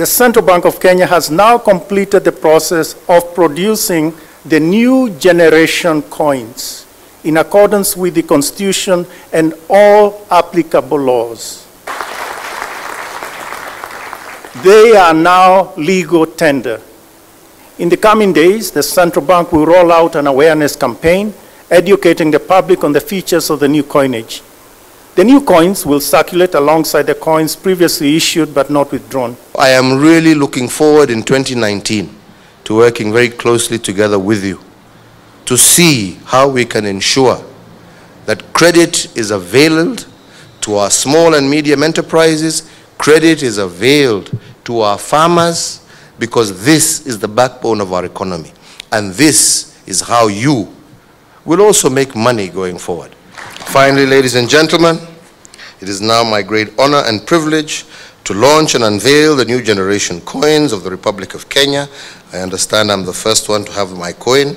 Central Bank of Kenya has now completed the process of producing the new generation coins in accordance with the Constitution and all applicable laws. They are now legal tender. In the coming days, the Central Bank will roll out an awareness campaign educating the public on the features of the new coinage. The new coins will circulate alongside the coins previously issued but not withdrawn. I am really looking forward in 2019 to working very closely together with you to see how we can ensure that credit is availed to our small and medium enterprises, credit is availed to our farmers, because this is the backbone of our economy. And this is how you will also make money going forward. Finally, ladies and gentlemen, it is now my great honor and privilege to launch and unveil the new generation coins of the Republic of Kenya. I understand I'm the first one to have my coin.